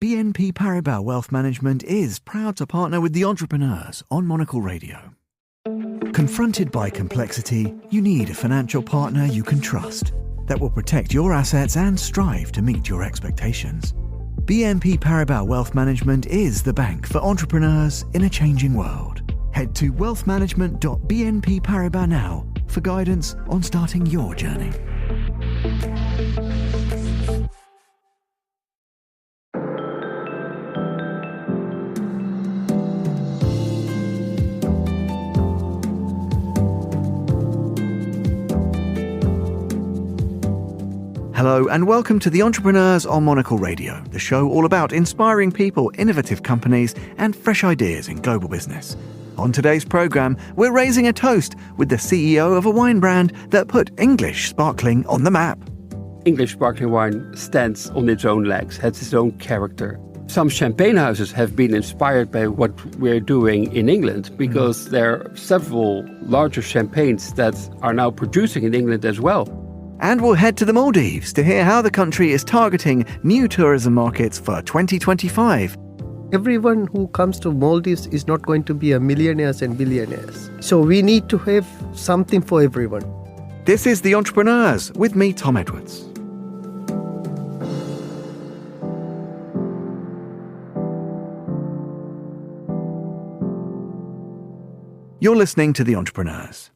BNP Paribas Wealth Management is proud to partner with the entrepreneurs on Monocle Radio. Confronted by complexity, you need a financial partner you can trust that will protect your assets and strive to meet your expectations. BNP Paribas Wealth Management is the bank for entrepreneurs in a changing world. Head to wealthmanagement.bnp Paribas now for guidance on starting your journey. Hello and welcome to the Entrepreneurs on Monocle Radio, the show all about inspiring people, innovative companies and fresh ideas in global business. On today's programme, we're raising a toast with the CEO of a wine brand that put English sparkling on the map. English sparkling wine stands on its own legs, has its own character. Some champagne houses have been inspired by what we're doing in England because there are several larger champagnes that are now producing in England as well. And we'll head to the Maldives to hear how the country is targeting new tourism markets for 2025. Everyone who comes to Maldives is not going to be a millionaires and billionaires. So we need to have something for everyone. This is The Entrepreneurs with me, Tom Edwards. You're listening to The Entrepreneurs.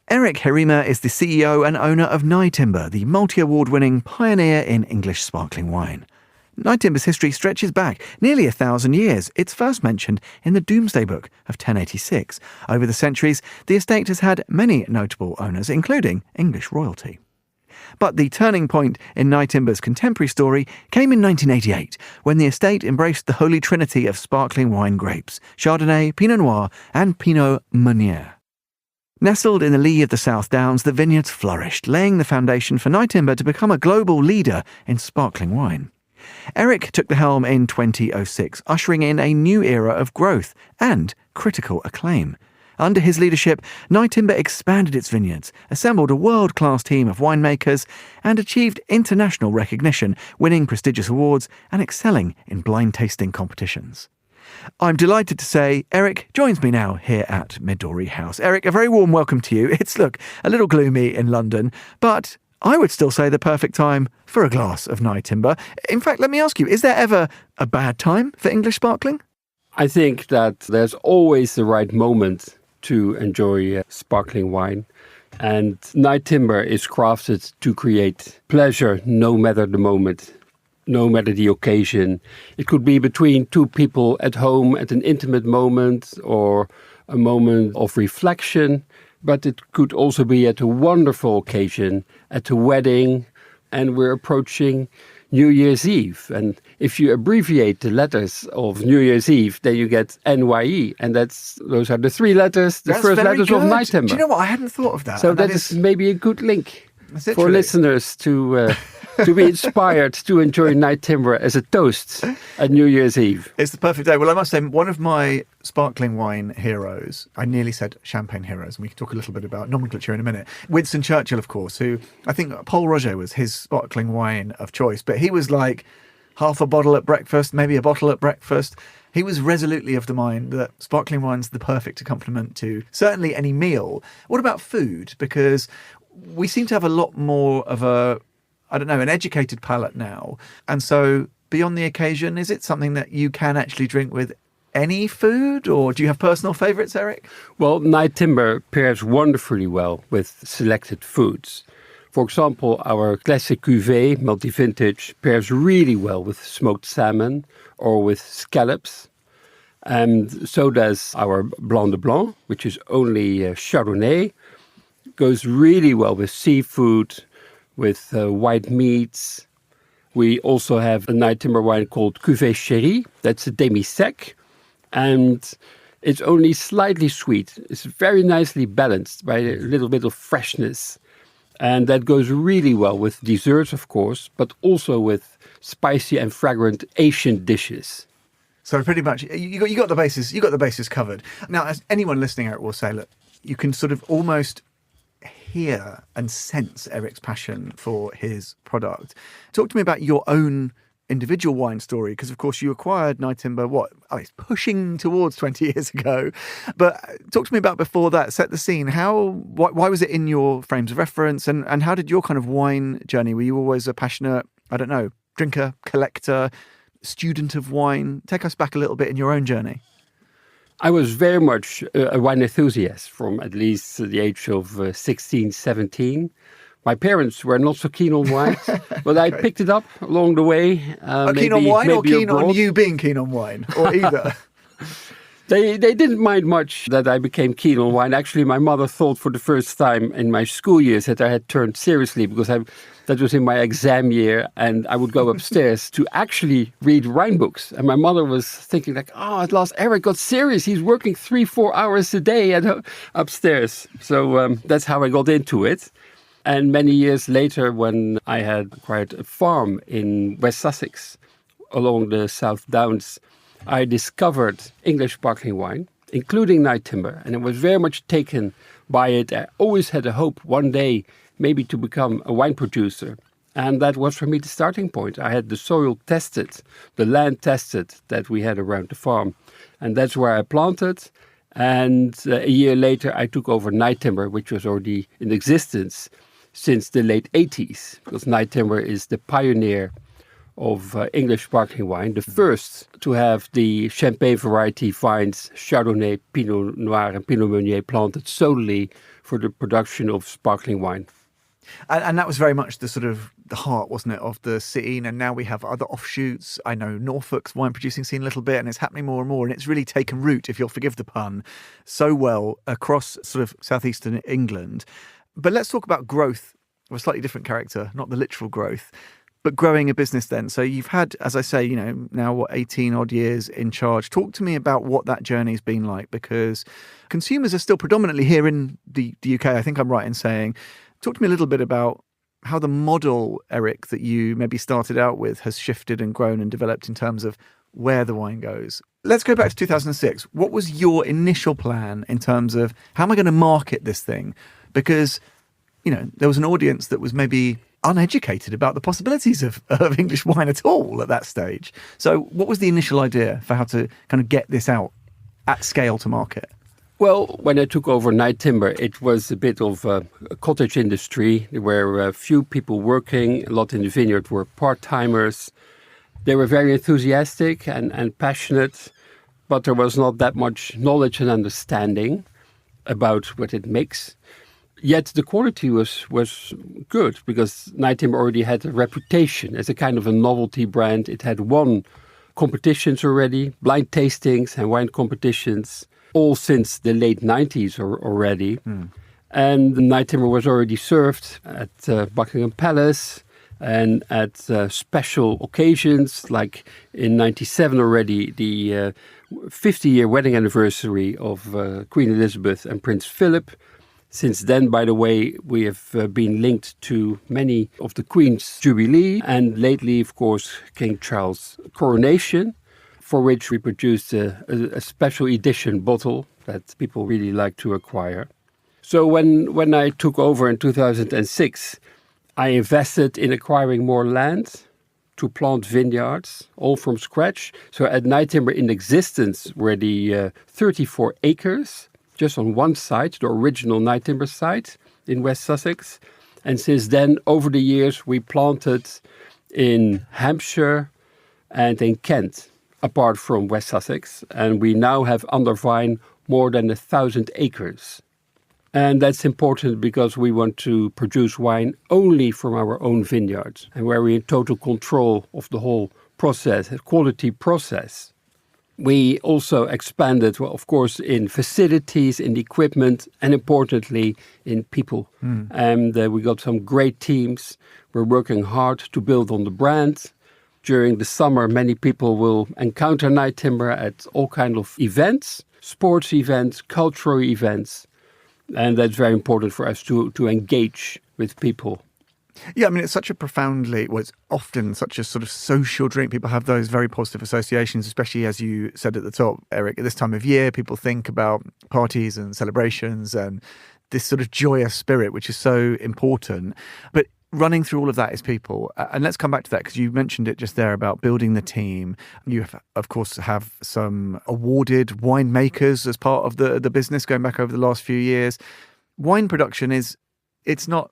Eric Heerema is the CEO and owner of Nyetimber, the multi-award-winning pioneer in English sparkling wine. Nyetimber's history stretches back nearly 1,000 years. It's first mentioned in the Domesday Book of 1086. Over the centuries, the estate has had many notable owners, including English royalty. But the turning point in Nyetimber's contemporary story came in 1988, when the estate embraced the holy trinity of sparkling wine grapes, Chardonnay, Pinot Noir and Pinot Meunier. Nestled in the lee of the South Downs, the vineyards flourished, laying the foundation for Nyetimber to become a global leader in sparkling wine. Eric took the helm in 2006, ushering in a new era of growth and critical acclaim. Under his leadership, Nyetimber expanded its vineyards, assembled a world-class team of winemakers, and achieved international recognition, winning prestigious awards and excelling in blind tasting competitions. I'm delighted to say Eric joins me now here at Midori House. Eric, a very warm welcome to you. It's, a little gloomy in London, but I would still say the perfect time for a glass of Nyetimber. In fact, let me ask you, is there ever a bad time for English sparkling? I think that there's always the right moment to enjoy sparkling wine. And Nyetimber is crafted to create pleasure no matter the moment. No matter the occasion. It could be between two people at home at an intimate moment or a moment of reflection, but it could also be at a wonderful occasion, at a wedding, and we're approaching New Year's Eve. And if you abbreviate the letters of New Year's Eve, then you get NYE, and those are the three letters, the first letters good. of Nyetimber. Do you know what? I hadn't thought of that. So that is maybe a good link for listeners to be inspired to enjoy Nyetimber as a toast at New Year's Eve. It's the perfect day. Well, I must say, one of my sparkling wine heroes, I nearly said champagne heroes, and we can talk a little bit about nomenclature in a minute. Winston Churchill, of course, who I think Paul Roger was his sparkling wine of choice, but he was like half a bottle at breakfast, maybe a bottle at breakfast. He was resolutely of the mind that sparkling wine's the perfect accompaniment to certainly any meal. What about food? Because we seem to have a lot more of an educated palate now. And so beyond the occasion, is it something that you can actually drink with any food, or do you have personal favourites, Eric? Well, Nyetimber pairs wonderfully well with selected foods. For example, our classic cuvée, multi-vintage, pairs really well with smoked salmon or with scallops. And so does our Blanc de Blanc, which is only Chardonnay. Goes really well with seafood, with white meats. We also have a Nyetimber wine called Cuvée Chérie. That's a demi-sec. And it's only slightly sweet. It's very nicely balanced by a little bit of freshness. And that goes really well with desserts, of course, but also with spicy and fragrant Asian dishes. So pretty much, you got the basis covered. Now, as anyone listening out will say, look, you can sort of almost hear and sense Eric's passion for his product. Talk to me about your own individual wine story, because of course you acquired Nyetimber, it's pushing towards 20 years ago. But talk to me about before that, set the scene. Why was it in your frames of reference, and how did your kind of wine journey? Were you always a passionate, drinker, collector, student of wine? Take us back a little bit in your own journey. I was very much a wine enthusiast from at least the age of 16, 17. My parents were not so keen on wine, but I picked it up along the way. Keen on wine or keen on you being keen on wine, or either? They didn't mind much that I became keen on wine. Actually, my mother thought for the first time in my school years that I had turned seriously, because that was in my exam year, and I would go upstairs to actually read wine books. And my mother was thinking like, at last Eric got serious. He's working 3-4 hours a day upstairs. So that's how I got into it. And many years later, when I had acquired a farm in West Sussex along the South Downs, I discovered English sparkling wine, including Nyetimber, and I was very much taken by it. I always had a hope one day maybe to become a wine producer. And that was for me the starting point. I had the soil tested, the land tested that we had around the farm. And that's where I planted. And a year later, I took over Nyetimber, which was already in existence since the late 80s, because Nyetimber is the pioneer of English sparkling wine, the first to have the champagne variety vines, Chardonnay, Pinot Noir and Pinot Meunier planted solely for the production of sparkling wine. And that was very much the sort of the heart, wasn't it, of the scene. And now we have other offshoots. I know Norfolk's wine producing scene a little bit, and it's happening more and more. And it's really taken root, if you'll forgive the pun, so well across sort of southeastern England. But let's talk about growth of a slightly different character, not the literal growth, but growing a business then. So you've had, as I say, now 18 odd years in charge. Talk to me about what that journey's been like, because consumers are still predominantly here in the UK. I think I'm right in saying. Talk to me a little bit about how the model, Eric, that you maybe started out with has shifted and grown and developed in terms of where the wine goes. Let's go back to 2006. What was your initial plan in terms of how am I going to market this thing? Because, there was an audience that was maybe uneducated about the possibilities of English wine at all at that stage. So what was the initial idea for how to kind of get this out at scale to market? Well, when I took over Nyetimber, it was a bit of a cottage industry. There were a few people working. A lot in the vineyard were part-timers. They were very enthusiastic and passionate, but there was not that much knowledge and understanding about what it makes. Yet the quality was good, because Nyetimber already had a reputation as a kind of a novelty brand. It had won competitions already, blind tastings and wine competitions, all since the late 90s already. And the Nyetimber was already served at Buckingham Palace and at special occasions, like in 97 already, the 50-year wedding anniversary of Queen Elizabeth and Prince Philip. Since then, by the way, we have been linked to many of the Queen's Jubilee, and lately, of course, King Charles' coronation, for which we produced a special edition bottle that people really like to acquire. So when I took over in 2006, I invested in acquiring more land to plant vineyards, all from scratch. So at Nyetimber in existence were the 34 acres, just on one site, the original Nyetimber site in West Sussex. And since then, over the years, we planted in Hampshire and in Kent, apart from West Sussex. And we now have under vine more than 1,000 acres. And that's important because we want to produce wine only from our own vineyards, and where we're in total control of the whole process, the quality process. We also expanded, well, of course, in facilities, in equipment, and importantly, in people. And we got some great teams. We're working hard to build on the brand. During the summer, many people will encounter Nyetimber at all kinds of events, sports events, cultural events. And that's very important for us to engage with people. Yeah, I mean, it's such a profoundly, well, it's often such a sort of social drink. People have those very positive associations, especially as you said at the top, Eric, at this time of year, people think about parties and celebrations and this sort of joyous spirit, which is so important. But running through all of that is people. And let's come back to that because you mentioned it just there about building the team. You, of course, have some awarded winemakers as part of the business going back over the last few years. Wine production it's not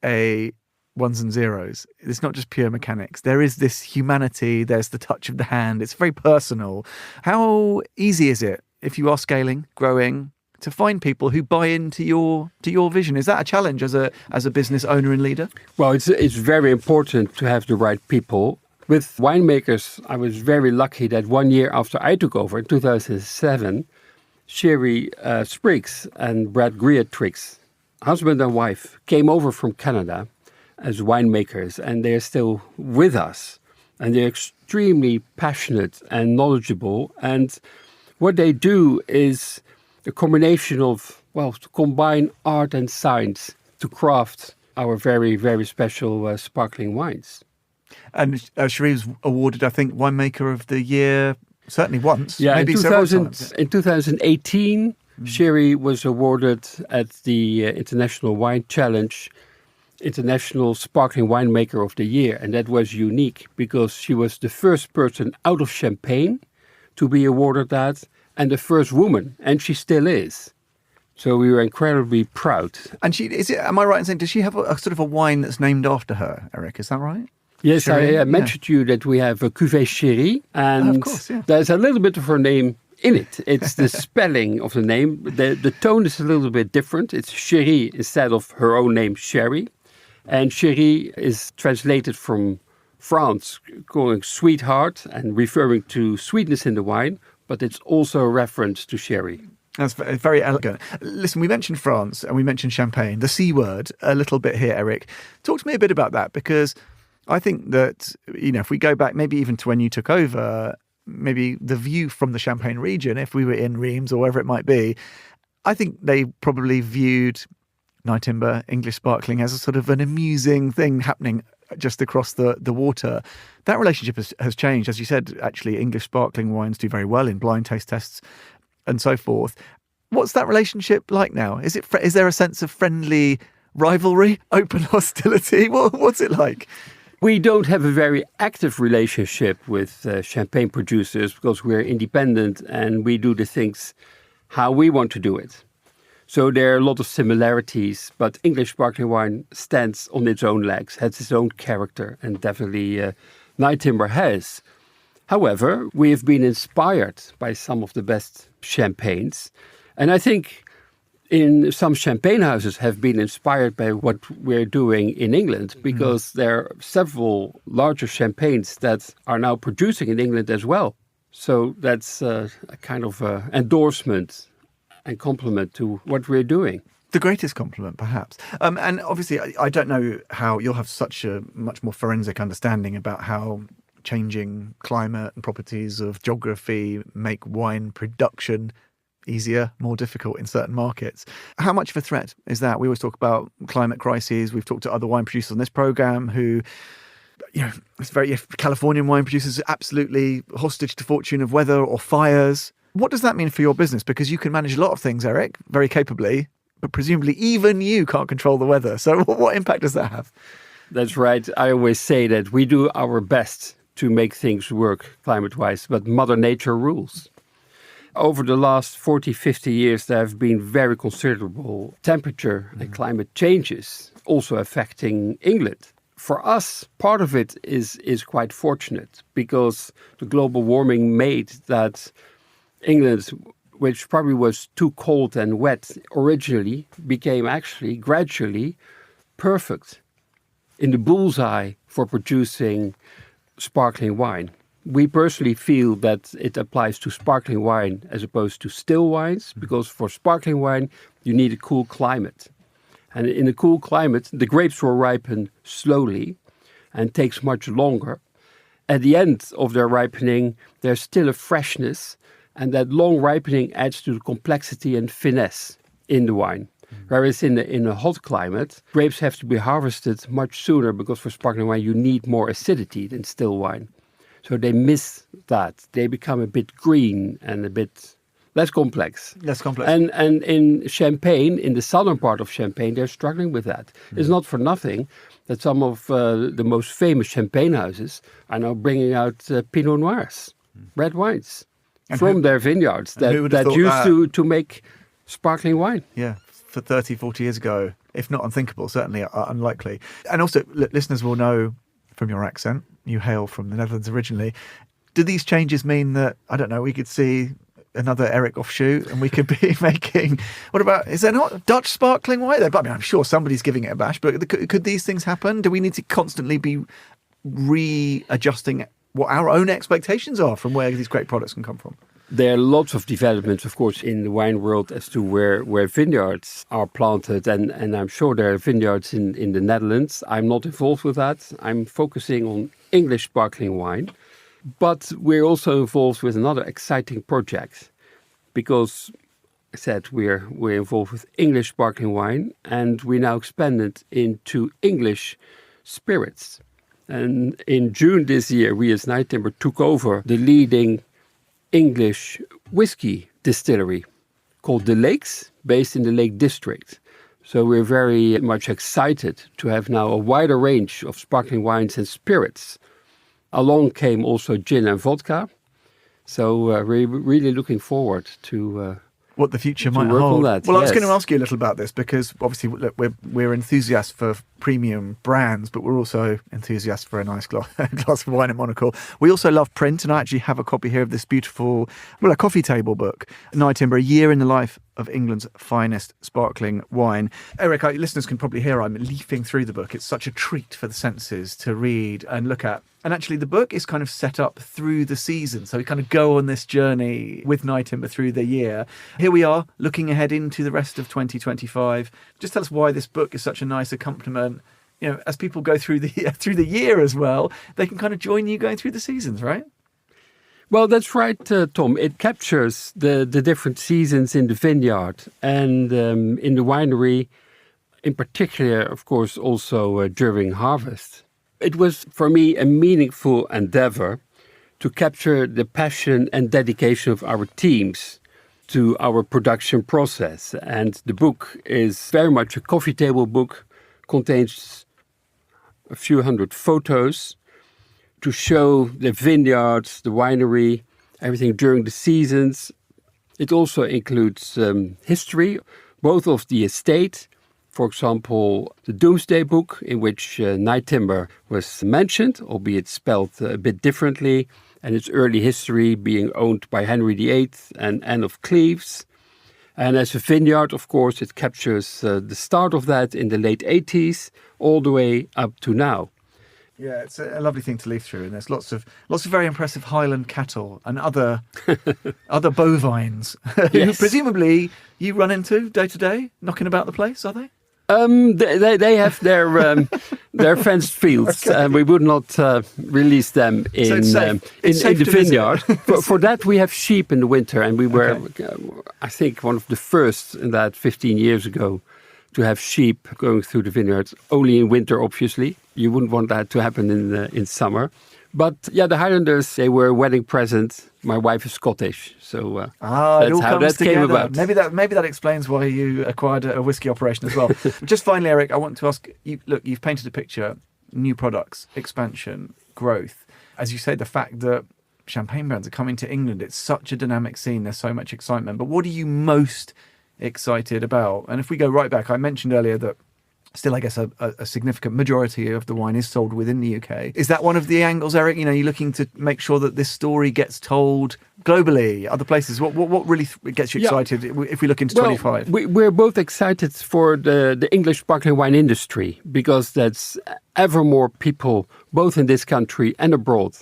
a ones and zeros. It's not just pure mechanics. There is this humanity. There's the touch of the hand. It's very personal. How easy is it if you are scaling, growing, to find people who buy into your vision? Is that a challenge as a business owner and leader? Well, it's very important to have the right people. With winemakers, I was very lucky that 1 year after I took over in 2007, Sherry Spriggs and Brad Greatrix, husband and wife, came over from Canada as winemakers, and they're still with us. And they're extremely passionate and knowledgeable. And what they do is a combination of, to combine art and science to craft our very, very special sparkling wines. And Sherry was awarded, I think, Winemaker of the Year certainly once, maybe several times. In 2018, Sherry was awarded at the International Wine Challenge International Sparkling Winemaker of the Year. And that was unique because she was the first person out of Champagne to be awarded that, and the first woman, and she still is. So we were incredibly proud. And am I right in saying, does she have a sort of a wine that's named after her, Eric? Is that right? Yes, Sherry? I mentioned to you that we have a cuvée Sherry, and of course, yeah. There's a little bit of her name in it. It's the spelling of the name. The tone is a little bit different. It's Sherry instead of her own name, Sherry. And Sherry is translated from France, calling sweetheart and referring to sweetness in the wine, but it's also a reference to Sherry. That's very elegant. Listen, we mentioned France and we mentioned Champagne, the C word, a little bit here, Eric. Talk to me a bit about that, because I think that, if we go back maybe even to when you took over, maybe the view from the Champagne region, if we were in Reims or wherever it might be, I think they probably viewed Nyetimber, English sparkling, as a sort of an amusing thing happening just across the water. That relationship has changed. As you said, actually, English sparkling wines do very well in blind taste tests and so forth. What's that relationship like now? Is there a sense of friendly rivalry, open hostility? What's it like? We don't have a very active relationship with champagne producers because we're independent and we do the things how we want to do it. So there are a lot of similarities, but English sparkling wine stands on its own legs, has its own character, and definitely Nyetimber has. However, we have been inspired by some of the best champagnes, and I think in some champagne houses have been inspired by what we're doing in England, because there are several larger champagnes that are now producing in England as well. So that's a kind of endorsement and compliment to what we're doing. The greatest compliment, perhaps. And obviously, I don't know how you'll have such a much more forensic understanding about how changing climate and properties of geography make wine production easier, more difficult in certain markets. How much of a threat is that? We always talk about climate crises. We've talked to other wine producers on this program who, it's very Californian wine producers are absolutely hostage to fortune of weather or fires. What does that mean for your business? Because you can manage a lot of things, Eric, very capably, but presumably even you can't control the weather. So what impact does that have? That's right. I always say that we do our best to make things work climate-wise, but Mother Nature rules. Over the last 40, 50 years, there have been very considerable temperature and climate changes, also affecting England. For us, part of it is quite fortunate, because the global warming made that England, which probably was too cold and wet originally, became actually gradually perfect in the bullseye for producing sparkling wine. We personally feel that it applies to sparkling wine as opposed to still wines, because for sparkling wine, you need a cool climate. And in a cool climate, the grapes will ripen slowly and takes much longer. At the end of their ripening, there's still a freshness, and that long ripening adds to the complexity and finesse in the wine. Whereas in a hot climate, grapes have to be harvested much sooner, because for sparkling wine you need more acidity than still wine. So they miss that. They become a bit green and a bit less complex. Less complex. And in Champagne, in the southern part of Champagne, they're struggling with that. It's not for nothing that some of the most famous champagne houses are now bringing out Pinot Noirs, red wines, from their vineyards that used to make sparkling wine. Yeah, for 30, 40 years ago, if not unthinkable, certainly unlikely. And also, listeners will know from your accent, you hail from the Netherlands originally. Do these changes mean that, I don't know, we could see another Eric offshoot and we could be making, what about, is there not Dutch sparkling wine there? But I mean, I'm sure somebody's giving it a bash, but could these things happen? Do we need to constantly be readjusting what our own expectations are from where these great products can come from? There are lots of developments, of course, in the wine world as to where vineyards are planted. And I'm sure there are vineyards in the Netherlands. I'm not involved with that. I'm focusing on English sparkling wine. But we're also involved with another exciting project because I said we're involved with English sparkling wine, and we now expanded into English spirits. And in June this year, we as Nyetimber took over the leading English whiskey distillery called The Lakes, based in the Lake District. So we're very much excited to have now a wider range of sparkling wines and spirits. Along came also gin and vodka. So we're really looking forward to what the future might work hold. On that. Well, I was going to ask you a little about this because obviously look, we're enthusiasts for premium brands, but we're also enthusiasts for a nice glass of wine at Monocle. We also love print, and I actually have a copy here of this beautiful, a coffee table book, Nyetimber, A Year in the Life of England's Finest Sparkling Wine. Eric, our listeners can probably hear I'm leafing through the book. It's such a treat for the senses to read and look at. And actually, the book is kind of set up through the season. So we kind of go on this journey with Nyetimber through the year. Here we are, looking ahead into the rest of 2025. Just tell us why this book is such a nice accompaniment. You know, as people go through the year as well, they can kind of join you going through the seasons, right? Well, that's right, Tom. It captures the different seasons in the vineyard and in the winery, in particular, of course, also during harvest. It was, for me, a meaningful endeavor to capture the passion and dedication of our teams to our production process. And the book is very much a coffee table book, contains a few hundred photos to show the vineyards, the winery, everything during the seasons. It also includes history, both of the estate. For example, the Doomsday Book, in which Nyetimber was mentioned, albeit spelled a bit differently, and its early history being owned by Henry VIII and Anne of Cleves. And as a vineyard, of course, it captures the start of that in the late 80s, all the way up to now. Yeah, it's a lovely thing to leaf through, and there's lots of very impressive Highland cattle and other bovines who presumably you run into day to day, knocking about the place. Are they? They have their fenced fields, and we would not release them in the vineyard. For that, we have sheep in the winter, and we were, I think, one of the first in that 15 years ago to have sheep going through the vineyards. Only in winter, obviously. You wouldn't want that to happen in summer. But yeah, the Highlanders, they were a wedding present. My wife is Scottish, so that's how that came about. Maybe that explains why you acquired a whiskey operation as well. Just finally, Eric, I want to ask you, look, you've painted a picture, new products, expansion, growth. As you say, the fact that champagne brands are coming to England, it's such a dynamic scene, there's so much excitement. But what are you most excited about? And if we go right back, I mentioned earlier that still, I guess, a significant majority of the wine is sold within the UK. Is that one of the angles, Eric? You know, you're looking to make sure that this story gets told globally, other places. What really gets you excited if we look into 25? We're both excited for the English sparkling wine industry because that's ever more people, both in this country and abroad,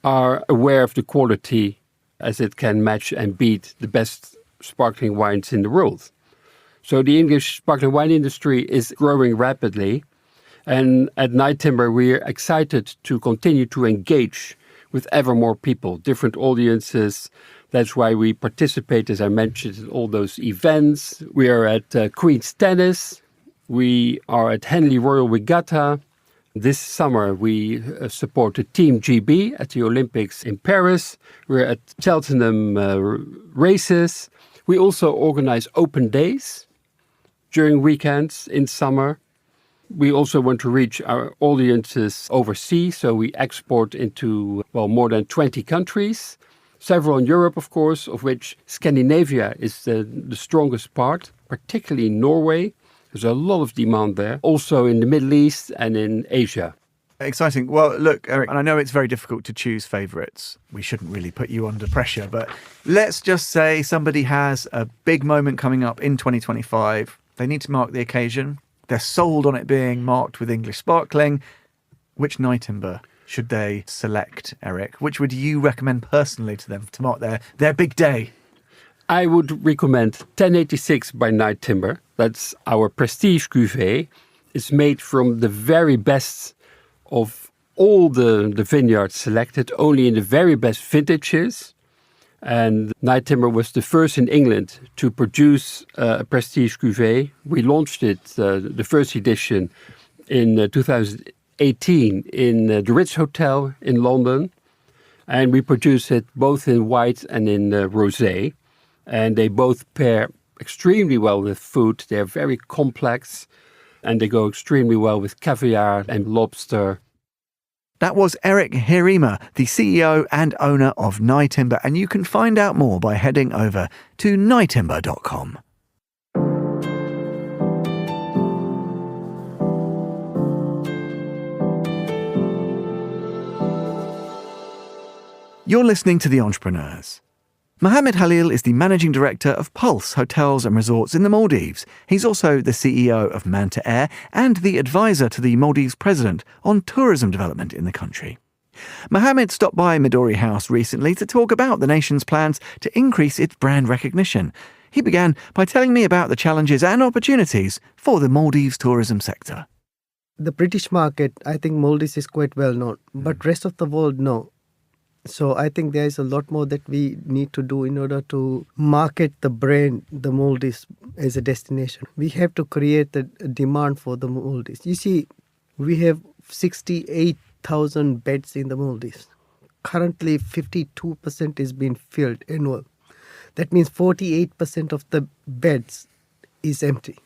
are aware of the quality as it can match and beat the best sparkling wines in the world. So the English sparkling wine industry is growing rapidly. And at Nyetimber, we're excited to continue to engage with ever more people, different audiences. That's why we participate, as I mentioned, in all those events. We are at Queen's Tennis. We are at Henley Royal Regatta. This summer, we supported Team GB at the Olympics in Paris. We're at Cheltenham races. We also organize open days during weekends in summer. We also want to reach our audiences overseas, so we export into, more than 20 countries. Several in Europe, of course, of which Scandinavia is the strongest part, particularly in Norway. There's a lot of demand there. Also in the Middle East and in Asia. Exciting. Well, look, Eric, and I know it's very difficult to choose favourites. We shouldn't really put you under pressure, but let's just say somebody has a big moment coming up in 2025. They need to mark the occasion. They're sold on it being marked with English sparkling. Which Nyetimber should they select, Eric? Which would you recommend personally to them to mark their big day? I would recommend 1086 by Nyetimber. That's our prestige cuvée. It's made from the very best of all the vineyards selected, only in the very best vintages. And Nyetimber was the first in England to produce a prestige cuvée. We launched it, the first edition, in 2018 in the Ritz Hotel in London. And we produce it both in white and in rosé. And they both pair extremely well with food. They're very complex and they go extremely well with caviar and lobster. That was Eric Heerema, the CEO and owner of Nyetimber, and you can find out more by heading over to nyetimber.com. You're listening to The Entrepreneurs. Mohammed Halil is the Managing Director of Pulse Hotels and Resorts in the Maldives. He's also the CEO of Manta Air and the advisor to the Maldives President on tourism development in the country. Mohammed stopped by Midori House recently to talk about the nation's plans to increase its brand recognition. He began by telling me about the challenges and opportunities for the Maldives tourism sector. The British market, I think Maldives is quite well known, but rest of the world, no. So I think there is a lot more that we need to do in order to market the brand, the Maldives, as a destination. We have to create the demand for the Maldives. You see, we have 68,000 beds in the Maldives. Currently, 52% is being filled annual. That means 48% of the beds is empty.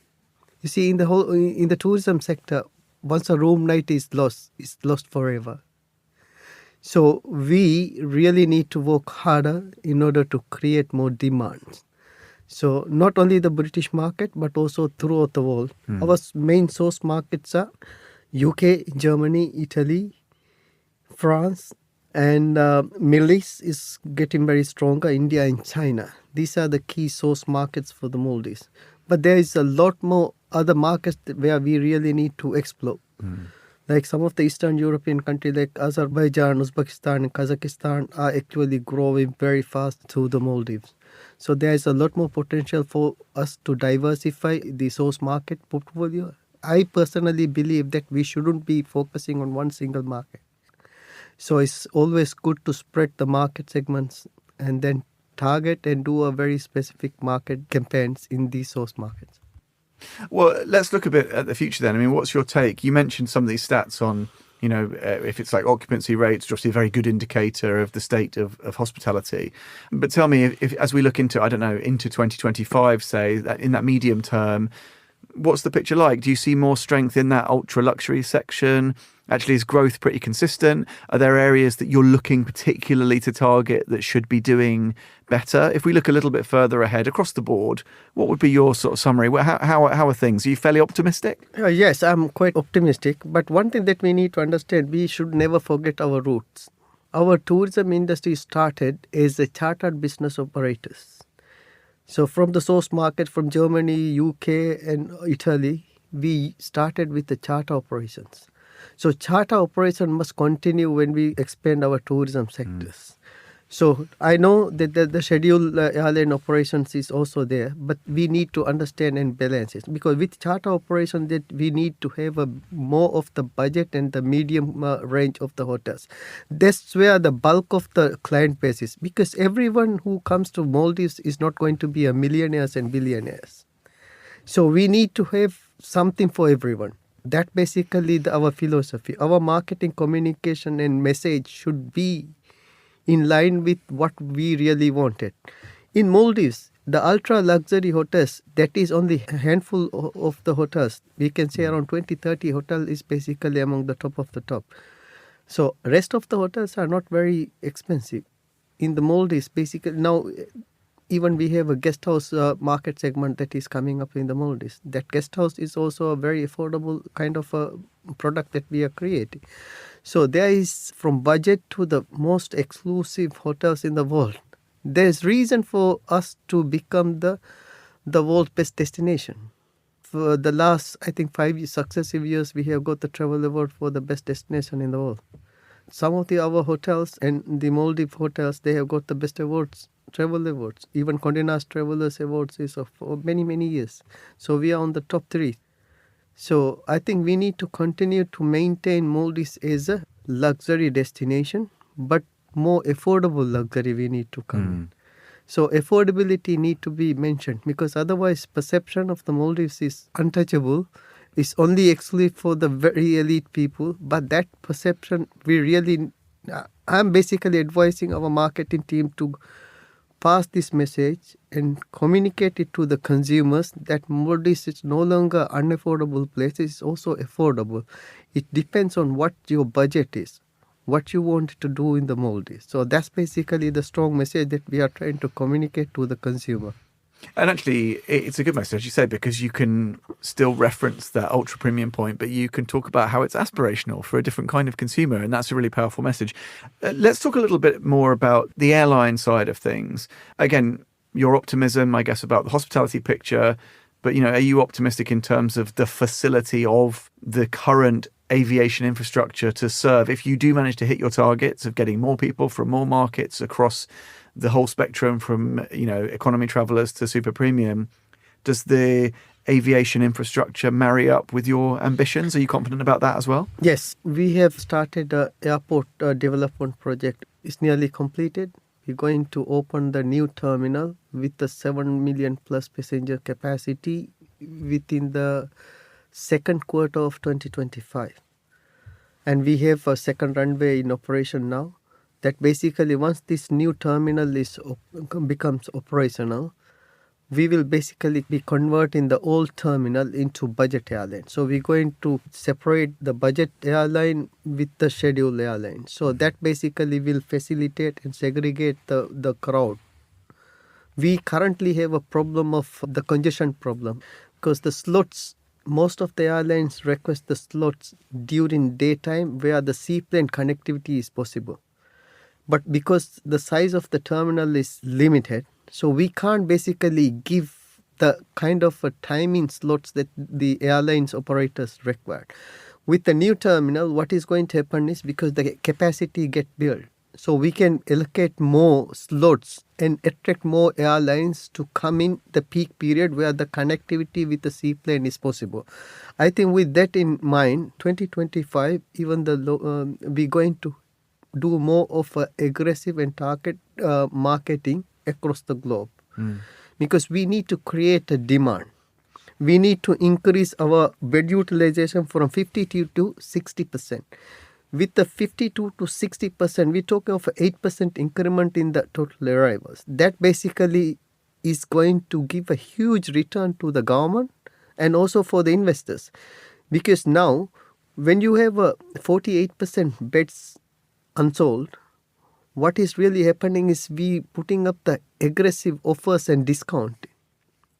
You see, in the tourism sector, once a room night is lost, it's lost forever. So we really need to work harder in order to create more demand. So not only the British market, but also throughout the world. Our main source markets are UK, Germany, Italy, France, and Middle East is getting very stronger, India and China. These are the key source markets for the Maldives. But there is a lot more other markets where we really need to explore. Like some of the Eastern European countries like Azerbaijan, Uzbekistan and Kazakhstan are actually growing very fast through the Maldives. So there is a lot more potential for us to diversify the source market portfolio. I personally believe that we shouldn't be focusing on one single market. So it's always good to spread the market segments and then target and do a very specific market campaigns in these source markets. Well, let's look a bit at the future then. I mean, what's your take? You mentioned some of these stats on, if it's like occupancy rates, obviously a very good indicator of the state of hospitality. But tell me, if as we look into, into 2025, say, that in that medium term, what's the picture like? Do you see more strength in that ultra luxury section? Actually, is growth pretty consistent? Are there areas that you're looking particularly to target that should be doing better? If we look a little bit further ahead across the board, what would be your sort of summary? How are things? Are you fairly optimistic? Yes, I'm quite optimistic. But one thing that we need to understand, we should never forget our roots. Our tourism industry started as a chartered business operators. So from the source market from Germany, UK and Italy, we started with the charter operations. So charter operation must continue when we expand our tourism sectors. So I know that the scheduled airline operations is also there, but we need to understand and balance it. Because with charter operation, that we need to have more of the budget and the medium range of the hotels. That's where the bulk of the client base is. Because everyone who comes to Maldives is not going to be a millionaires and billionaires. So we need to have something for everyone. That basically our philosophy. Our marketing, communication and message should be in line with what we really wanted. In Maldives, the ultra luxury hotels, that is only a handful of the hotels. We can say around 20-30 hotels is basically among the top of the top. So rest of the hotels are not very expensive. In the Maldives, basically now even we have a guest house market segment that is coming up in the Maldives. That guest house is also a very affordable kind of a product that we are creating. So there is from budget to the most exclusive hotels in the world. There's reason for us to become the world's best destination. For the last, I think, 5 successive years, we have got the travel award for the best destination in the world. Some of our hotels and the Maldives hotels, they have got the best awards, travel awards. Even Condé Nast Travelers Awards is for many, many years. So we are on the top 3. So I think we need to continue to maintain Maldives as a luxury destination, but more affordable luxury we need to come in. So affordability need to be mentioned, because otherwise perception of the Maldives is untouchable. It's only exclusive for the very elite people, but that perception I'm basically advising our marketing team to pass this message and communicate it to the consumers that Maldives is no longer unaffordable place, it's also affordable. It depends on what your budget is, what you want to do in the Maldives. So that's basically the strong message that we are trying to communicate to the consumer. And actually, it's a good message, you say, because you can still reference that ultra premium point, but you can talk about how it's aspirational for a different kind of consumer. And that's a really powerful message. Let's talk a little bit more about the airline side of things. Again, your optimism, I guess, about the hospitality picture. But, are you optimistic in terms of the facility of the current aviation infrastructure to serve, if you do manage to hit your targets of getting more people from more markets across the whole spectrum from, economy travelers to super premium, does the aviation infrastructure marry up with your ambitions? Are you confident about that as well? Yes, we have started an airport development project. It's nearly completed. We're going to open the new terminal with the 7 million plus passenger capacity within the second quarter of 2025. And we have a second runway in operation now. That basically once this new terminal becomes operational, we will basically be converting the old terminal into budget airline. So we're going to separate the budget airline with the scheduled airline. So that basically will facilitate and segregate the crowd. We currently have a problem of the congestion problem, because the slots, most of the airlines request the slots during daytime where the seaplane connectivity is possible. But because the size of the terminal is limited, so we can't basically give the kind of a timing slots that the airlines operators require. With the new terminal, what is going to happen is, because the capacity get built, so we can allocate more slots and attract more airlines to come in the peak period where the connectivity with the seaplane is possible. I think with that in mind, 2025, even we're going to do more of a aggressive and target marketing across the globe, because we need to create a demand. We need to increase our bed utilization from 52 to 60%. With the 52 to 60%, we're talking of 8% increment in the total arrivals. That basically is going to give a huge return to the government and also for the investors. Because now, when you have a 48% beds unsold, what is really happening is we putting up the aggressive offers and discounting.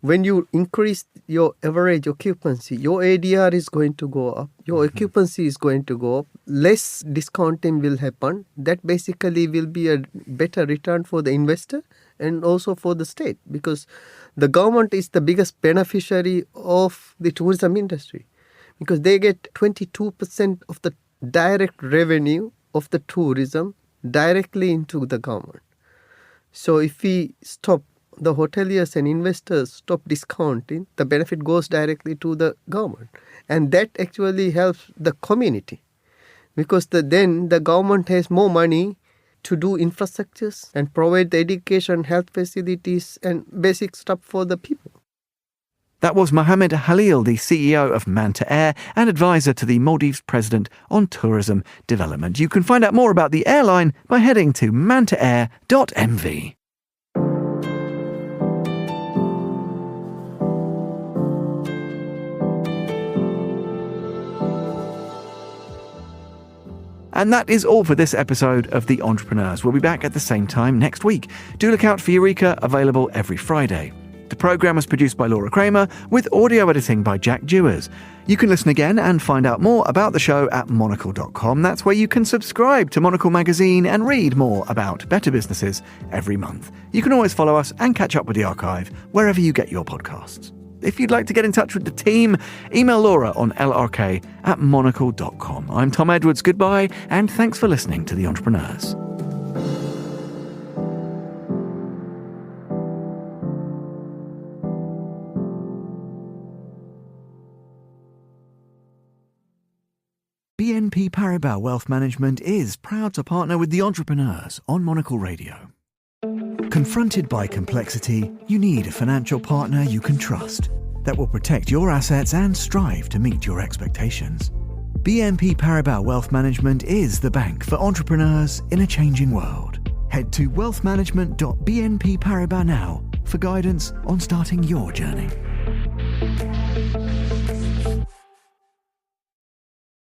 When you increase your average occupancy, your ADR is going to go up, your occupancy is going to go up, less discounting will happen. That basically will be a better return for the investor and also for the state, because the government is the biggest beneficiary of the tourism industry, because they get 22% of the direct revenue of the tourism directly into the government. So if we stop, the hoteliers and investors stop discounting, the benefit goes directly to the government. And that actually helps the community, because then the government has more money to do infrastructures and provide the education, health facilities and basic stuff for the people. That was Mohammed Halil, the CEO of Manta Air and advisor to the Maldives president on tourism development. You can find out more about the airline by heading to mantaair.mv. And that is all for this episode of The Entrepreneurs. We'll be back at the same time next week. Do look out for Eureka, available every Friday. The programme was produced by Laura Kramer, with audio editing by Jack Dewars. You can listen again and find out more about the show at monocle.com. That's where you can subscribe to Monocle magazine and read more about better businesses every month. You can always follow us and catch up with the archive wherever you get your podcasts. If you'd like to get in touch with the team, email Laura on lrk@monocle.com. I'm Tom Edwards. Goodbye, and thanks for listening to The Entrepreneurs. BNP Paribas Wealth Management is proud to partner with The Entrepreneurs on Monocle Radio. Confronted by complexity, you need a financial partner you can trust that will protect your assets and strive to meet your expectations. BNP Paribas Wealth Management is the bank for entrepreneurs in a changing world. Head to wealthmanagement.bnpparibas now for guidance on starting your journey.